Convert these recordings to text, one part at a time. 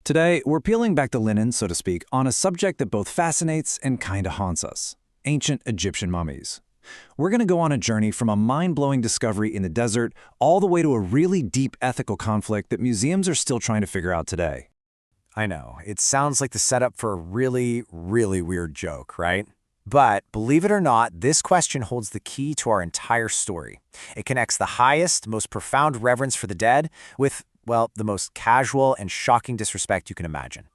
Today, we're peeling back the linen, so to speak, on a subject that both fascinates and kinda haunts us: ancient Egyptian mummies. We're gonna go on a journey from a mind-blowing discovery in the desert all the way to a really deep ethical conflict that museums are still trying to figure out today. I know, it sounds like the setup for a really, really weird joke, right? But believe it or not, this question holds the key to our entire story. It connects the highest, most profound reverence for the dead with, well, the most casual and shocking disrespect you can imagine.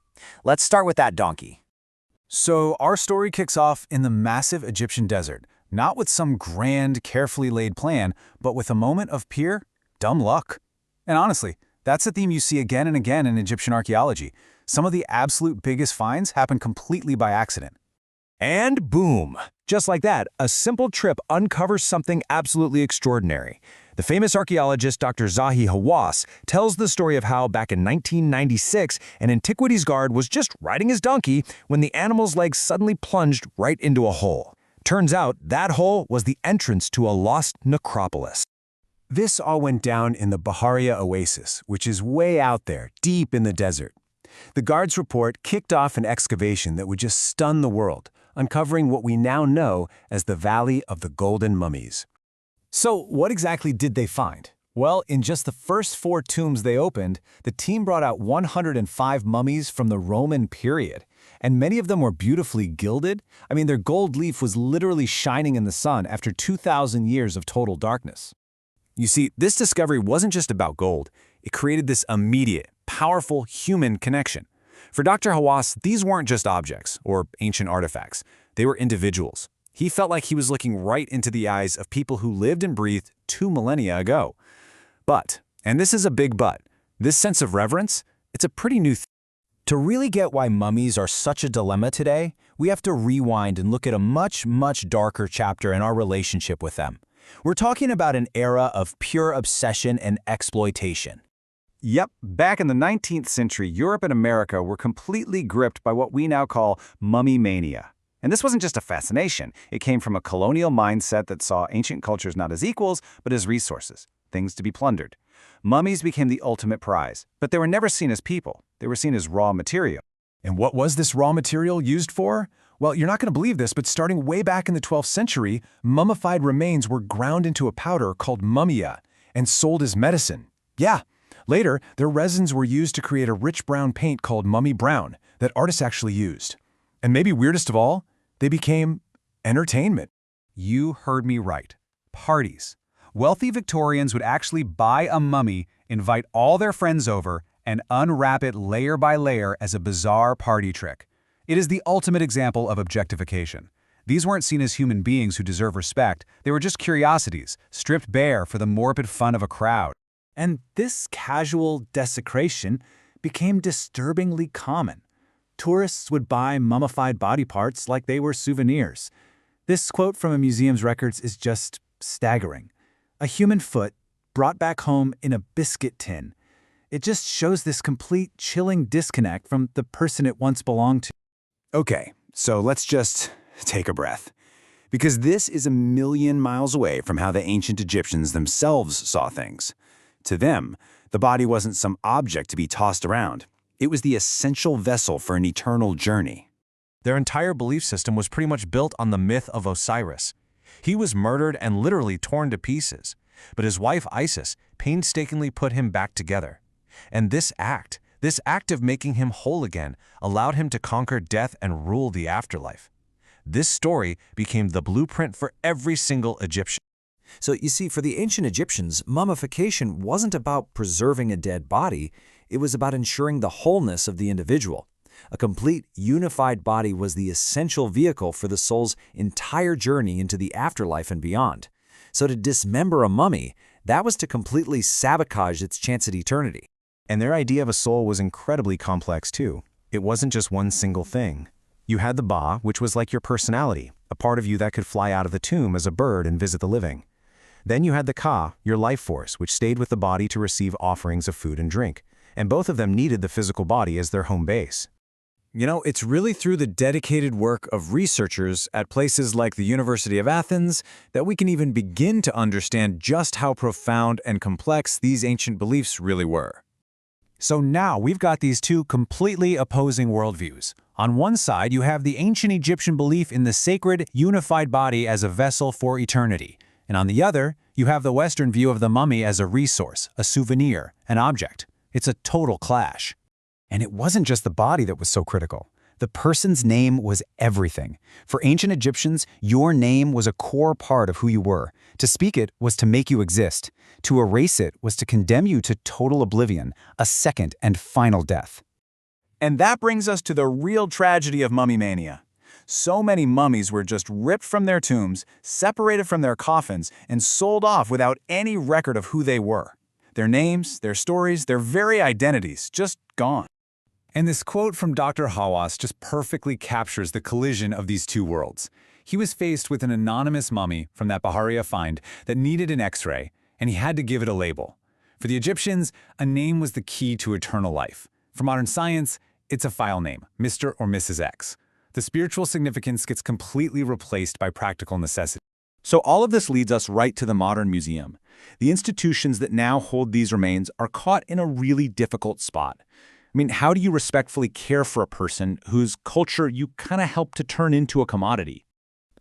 Let's start with that donkey. So our story kicks off in the massive Egyptian desert, not with some grand, carefully laid plan, but with a moment of pure, dumb luck. And honestly, that's a theme you see again and again in Egyptian archaeology. Some of the absolute biggest finds happen completely by accident. And boom! Just like that, a simple trip uncovers something absolutely extraordinary. The famous archaeologist Dr. Zahi Hawass tells the story of how, back in 1996, an antiquities guard was just riding his donkey when the animal's legs suddenly plunged right into a hole. Turns out that hole was the entrance to a lost necropolis. This all went down in the Baharia Oasis, which is way out there, deep in the desert. The guard's report kicked off an excavation that would just stun the world, uncovering what we now know as the Valley of the Golden Mummies. So what exactly did they find? Well, in just the first 4 tombs they opened, the team brought out 105 mummies from the Roman period. And many of them were beautifully gilded. I mean, their gold leaf was literally shining in the sun after 2,000 years of total darkness. You see, this discovery wasn't just about gold. It created this immediate, powerful human connection. For Dr. Hawass, these weren't just objects or ancient artifacts. They were individuals. He felt like he was looking right into the eyes of people who lived and breathed 2 millennia ago. But, and this is a big but, this sense of reverence, it's a pretty new thing. To really get why mummies are such a dilemma today, we have to rewind and look at a much, much darker chapter in our relationship with them. We're talking about an era of pure obsession and exploitation. Yep, back in the 19th century, Europe and America were completely gripped by what we now call mummy mania. And this wasn't just a fascination. It came from a colonial mindset that saw ancient cultures not as equals, but as resources, things to be plundered. Mummies became the ultimate prize, but they were never seen as people. They were seen as raw material. And what was this raw material used for? Well, you're not going to believe this, but starting way back in the 12th century, mummified remains were ground into a powder called mummia and sold as medicine. Yeah. Later, their resins were used to create a rich brown paint called mummy brown that artists actually used. And maybe weirdest of all, they became entertainment. You heard me right. Parties. Wealthy Victorians would actually buy a mummy, invite all their friends over, and unwrap it layer by layer as a bizarre party trick. It is the ultimate example of objectification. These weren't seen as human beings who deserve respect. They were just curiosities, stripped bare for the morbid fun of a crowd. And this casual desecration became disturbingly common. Tourists would buy mummified body parts like they were souvenirs. This quote from a museum's records is just staggering. A human foot brought back home in a biscuit tin. It just shows this complete chilling disconnect from the person it once belonged to. Okay, so let's just take a breath. Because this is a million miles away from how the ancient Egyptians themselves saw things. To them, the body wasn't some object to be tossed around. It was the essential vessel for an eternal journey. Their entire belief system was pretty much built on the myth of Osiris. He was murdered and literally torn to pieces, but his wife Isis painstakingly put him back together. And this act of making him whole again, allowed him to conquer death and rule the afterlife. This story became the blueprint for every single Egyptian. So you see, for the ancient Egyptians, mummification wasn't about preserving a dead body, it was about ensuring the wholeness of the individual. A complete, unified body was the essential vehicle for the soul's entire journey into the afterlife and beyond. So to dismember a mummy, that was to completely sabotage its chance at eternity. And their idea of a soul was incredibly complex too. It wasn't just one single thing. You had the Ba, which was like your personality, a part of you that could fly out of the tomb as a bird and visit the living. Then you had the Ka, your life force, which stayed with the body to receive offerings of food and drink. And both of them needed the physical body as their home base. You know, it's really through the dedicated work of researchers at places like the University of Athens that we can even begin to understand just how profound and complex these ancient beliefs really were. So now we've got these two completely opposing worldviews. On one side, you have the ancient Egyptian belief in the sacred, unified body as a vessel for eternity. And on the other, you have the Western view of the mummy as a resource, a souvenir, an object. It's a total clash. And it wasn't just the body that was so critical. The person's name was everything. For ancient Egyptians, your name was a core part of who you were. To speak it was to make you exist. To erase it was to condemn you to total oblivion, a second and final death. And that brings us to the real tragedy of mummy mania. So many mummies were just ripped from their tombs, separated from their coffins, and sold off without any record of who they were. Their names, their stories, their very identities, just gone. And this quote from Dr. Hawass just perfectly captures the collision of these two worlds. He was faced with an anonymous mummy from that Bahariya find that needed an X-ray, and he had to give it a label. For the Egyptians, a name was the key to eternal life. For modern science, it's a file name, Mr. or Mrs. X. The spiritual significance gets completely replaced by practical necessity. So all of this leads us right to the modern museum. The institutions that now hold these remains are caught in a really difficult spot. I mean, how do you respectfully care for a person whose culture you kind of help to turn into a commodity?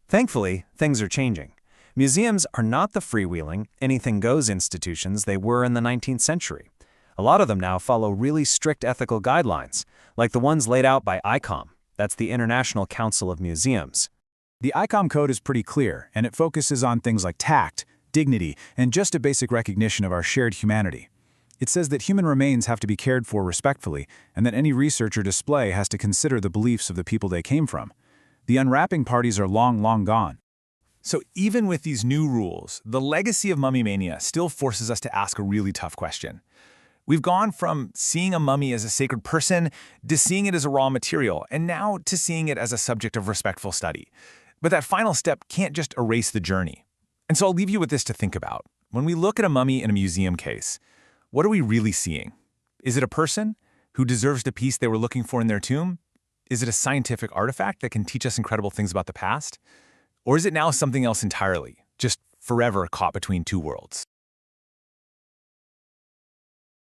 Thankfully, things are changing. Museums are not the freewheeling, anything-goes institutions they were in the 19th century. A lot of them now follow really strict ethical guidelines, like the ones laid out by ICOM. That's the International Council of Museums. The ICOM code is pretty clear, and it focuses on things like tact, dignity, and just a basic recognition of our shared humanity. It says that human remains have to be cared for respectfully, and that any research or display has to consider the beliefs of the people they came from. The unwrapping parties are long, long gone. So even with these new rules, the legacy of mummy mania still forces us to ask a really tough question. We've gone from seeing a mummy as a sacred person to seeing it as a raw material, and now to seeing it as a subject of respectful study. But that final step can't just erase the journey. And so I'll leave you with this to think about. When we look at a mummy in a museum case, what are we really seeing? Is it a person who deserves the peace they were looking for in their tomb? Is it a scientific artifact that can teach us incredible things about the past? Or is it now something else entirely, just forever caught between two worlds?